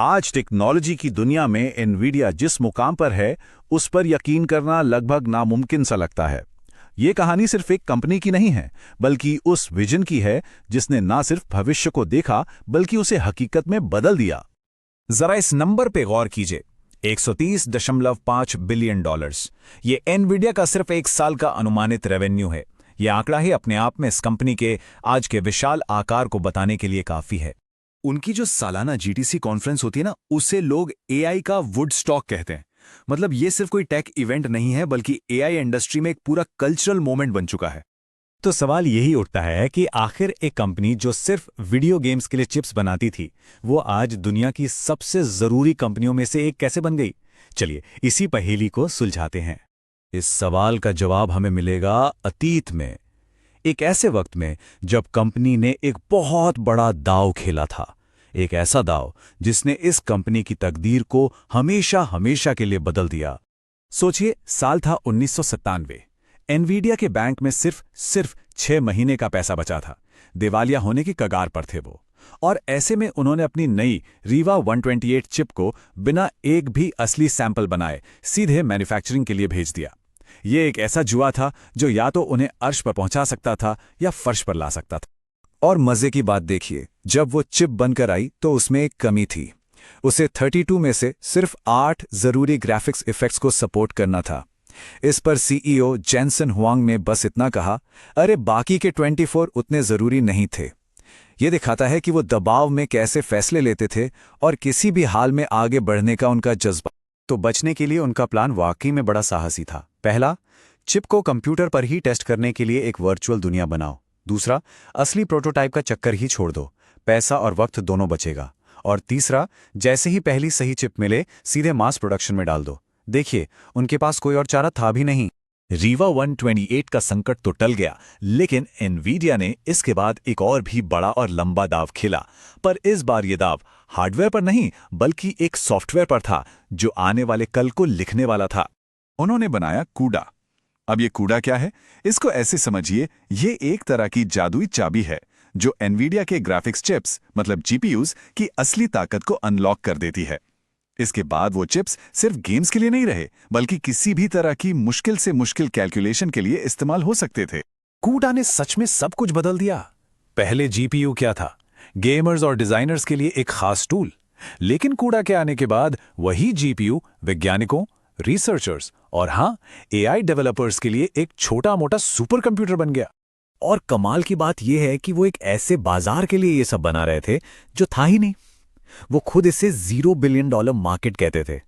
आज टेक्नोलॉजी की दुनिया में एनवीडिया जिस मुकाम पर है, उस पर यकीन करना लगभग नामुमकिन सा लगता है। ये कहानी सिर्फ एक कंपनी की नहीं है, बल्कि उस विजन की है जिसने ना सिर्फ भविष्य को देखा, बल्कि उसे हकीकत में बदल दिया। जरा इस नंबर पे गौर कीजिए, 130.5 बिलियन डॉलर्स। ये एनवीडिया का सिर्फ एक साल का अनुमानित रेवेन्यू है। ये आंकड़ा ही अपने आप में इस कंपनी के आज के विशाल आकार को बताने के लिए काफी है। उनकी जो सालाना जीटीसी कॉन्फ्रेंस होती है ना, उसे लोग एआई का वुडस्टॉक कहते हैं। मतलब ये सिर्फ कोई टेक इवेंट नहीं है, बल्कि एआई इंडस्ट्री में एक पूरा कल्चरल मोमेंट बन चुका है। तो सवाल यही उठता है कि आखिर एक कंपनी जो सिर्फ वीडियो गेम्स के लिए चिप्स बनाती थी, वो आज दुनिया की सबसे जरूरी कंपनियों में से एक कैसे बन गई? चलिए इसी पहेली को सुलझाते हैं। इस सवाल का जवाब हमें मिलेगा अतीत में, एक ऐसे वक्त में जब कंपनी ने एक बहुत बड़ा दांव खेला था। एक ऐसा दांव जिसने इस कंपनी की तकदीर को हमेशा हमेशा के लिए बदल दिया। सोचिए, साल था 1997। एनवीडिया के बैंक में सिर्फ 6 महीने का पैसा बचा था। दिवालिया होने की कगार पर थे वो। और ऐसे में उन्होंने अपनी नई रीवा 128 चिप को बिना एक भी असली सैंपल बनाए सीधे मैन्युफैक्चरिंग के लिए भेज दिया। ये एक ऐसा जुआ था जो या तो उन्हें अर्श पर पहुंचा सकता था या फर्श पर ला सकता था। और मजे की बात देखिए, जब वो चिप बनकर आई तो उसमें एक कमी थी। उसे 32 में से सिर्फ 8 जरूरी ग्राफिक्स इफेक्ट्स को सपोर्ट करना था। इस पर सीईओ जेनसन हुआंग ने बस इतना कहा, अरे बाकी के 24 उतने जरूरी नहीं थे। ये दिखाता है कि वो दबाव में कैसे फैसले लेते थे और किसी भी हाल में आगे बढ़ने का उनका जज्बा। तो बचने के लिए उनका प्लान वाकई में बड़ा साहसी था। पहला, चिप को कंप्यूटर पर ही टेस्ट करने के लिए एक वर्चुअल दुनिया बनाओ। दूसरा, असली प्रोटोटाइप का चक्कर ही छोड़ दो, पैसा और वक्त दोनों बचेगा। और तीसरा, जैसे ही पहली सही चिप मिले सीधे मास प्रोडक्शन में डाल दो। देखिए, उनके पास कोई और चारा था भी नहीं। रीवा 128 का संकट तो टल गया, लेकिन एनवीडिया ने इसके बाद एक और भी बड़ा और लंबा दांव खेला। पर इस बार ये दांव हार्डवेयर पर नहीं, बल्कि एक सॉफ्टवेयर पर था जो आने वाले कल को लिखने वाला था। उन्होंने बनाया कूडा। अब ये कूडा क्या है? इसको ऐसे समझिए, ये एक तरह की जादुई चाबी है जो एनवीडिया के ग्राफिक्स चिप्स मतलब जीपीयूज की असली ताकत को अनलॉक कर देती है। इसके बाद वो चिप्स सिर्फ गेम्स के लिए नहीं रहे, बल्कि किसी भी तरह की मुश्किल से मुश्किल कैलकुलेशन के लिए इस्तेमाल हो सकते थे। कूडा ने सच में सब कुछ बदल दिया। पहले जीपीयू क्या था? गेमर्स और डिजाइनर्स के लिए एक खास टूल। लेकिन कूडा के आने के बाद वही जीपीयू वैज्ञानिकों, रिसर्चर्स और हाँ, एआई डेवलपर्स के लिए एक छोटा मोटा सुपर कंप्यूटर बन गया। और कमाल की बात यह है कि वो एक ऐसे बाजार के लिए ये सब बना रहे थे जो था ही नहीं। वो खुद इसे $0 बिलियन मार्केट कहते थे।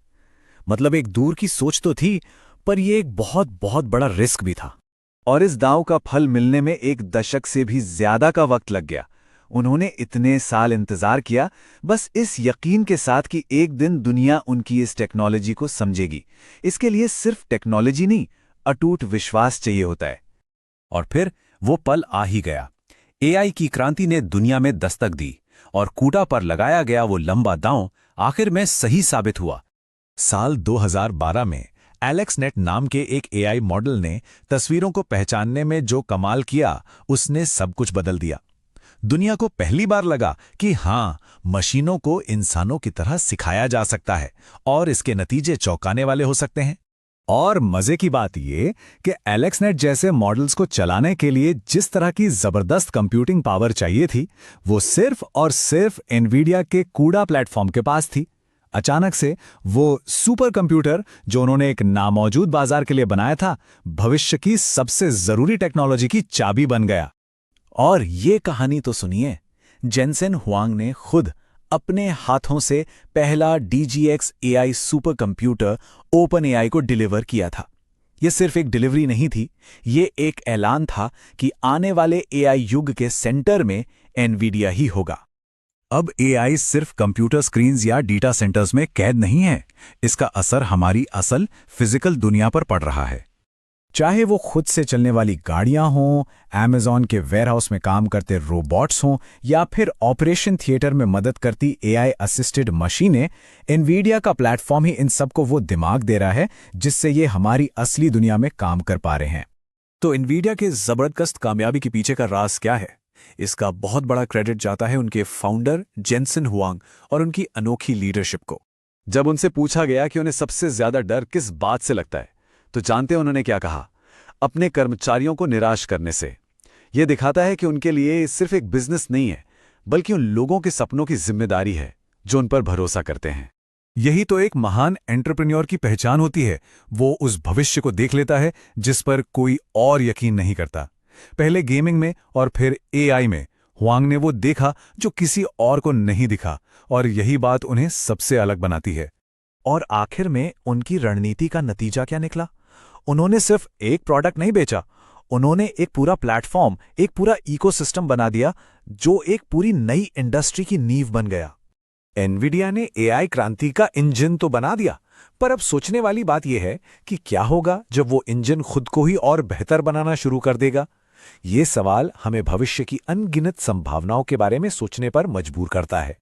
मतलब एक दूर की सोच तो थी, पर यह एक बहुत बहुत बड़ा रिस्क भी था। और इस दांव का फल मिलने में 1 दशक से भी ज्यादा का वक्त लग गया। उन्होंने इतने साल इंतजार किया, बस इस यकीन के साथ कि एक दिन दुनिया उनकी इस टेक्नोलॉजी को समझेगी। इसके लिए सिर्फ टेक्नोलॉजी नहीं, अटूट विश्वास चाहिए होता है। और फिर वो पल आ ही गया। एआई की क्रांति ने दुनिया में दस्तक दी और कूडा पर लगाया गया वो लंबा दांव आखिर में सही साबित हुआ। साल 2012 में एलेक्सनेट नाम के एक एआई मॉडल ने तस्वीरों को पहचानने में जो कमाल किया, उसने सब कुछ बदल दिया। दुनिया को पहली बार लगा कि हाँ, मशीनों को इंसानों की तरह सिखाया जा सकता है और इसके नतीजे चौंकाने वाले हो सकते हैं। और मजे की बात ये कि एलेक्सनेट जैसे मॉडल्स को चलाने के लिए जिस तरह की जबरदस्त कंप्यूटिंग पावर चाहिए थी, वो सिर्फ और सिर्फ एनवीडिया के कूडा प्लेटफॉर्म के पास थी। अचानक से वो सुपर कंप्यूटर जो उन्होंने एक नामौजूद बाजार के लिए बनाया था, भविष्य की सबसे जरूरी टेक्नोलॉजी की चाबी बन गया। और ये कहानी तो सुनिए, जेनसन हुआंग ने खुद अपने हाथों से पहला DGX AI super computer open AI को डिलीवर किया था। यह सिर्फ एक डिलीवरी नहीं थी, ये एक ऐलान था कि आने वाले एआई युग के सेंटर में एनवीडिया ही होगा। अब एआई सिर्फ कंप्यूटर स्क्रीन्स या डेटा सेंटर्स में कैद नहीं है, इसका असर हमारी असल फिजिकल दुनिया पर पड़ रहा है। चाहे वो खुद से चलने वाली गाड़ियां हों, अमेज़न के वेयरहाउस में काम करते रोबोट्स हों, या फिर ऑपरेशन थिएटर में मदद करती एआई असिस्टेड मशीनें, एनवीडिया का प्लेटफॉर्म ही इन सबको वो दिमाग दे रहा है जिससे ये हमारी असली दुनिया में काम कर पा रहे हैं। तो एनवीडिया के जबरदस्त कामयाबी के पीछे का राज क्या है? इसका बहुत बड़ा क्रेडिट जाता है उनके फाउंडर जेनसन हुआंग और उनकी अनोखी लीडरशिप को। जब उनसे पूछा गया कि उन्हें सबसे ज्यादा डर किस बात से लगता है, तो जानते हैं उन्होंने क्या कहा? अपने कर्मचारियों को निराश करने से। यह दिखाता है कि उनके लिए सिर्फ एक बिजनेस नहीं है, बल्कि उन लोगों के सपनों की जिम्मेदारी है जो उन पर भरोसा करते हैं। यही तो एक महान एंटरप्रेन्योर की पहचान होती है। वो उस भविष्य को देख लेता है जिस पर कोई और यकीन नहीं करता। पहले गेमिंग में और फिर एआई में हुआंग ने वो देखा जो किसी और को नहीं दिखा, और यही बात उन्हें सबसे अलग बनाती है। और आखिर में उनकी रणनीति का नतीजा क्या निकला? उन्होंने सिर्फ एक प्रोडक्ट नहीं बेचा, उन्होंने एक पूरा प्लेटफॉर्म, एक पूरा इकोसिस्टम बना दिया जो एक पूरी नई इंडस्ट्री की नींव बन गया। एनवीडिया ने एआई क्रांति का इंजन तो बना दिया, पर अब सोचने वाली बात यह है कि क्या होगा जब वो इंजन खुद को ही और बेहतर बनाना शुरू कर देगा? ये सवाल हमें भविष्य की अनगिनत संभावनाओं के बारे में सोचने पर मजबूर करता है।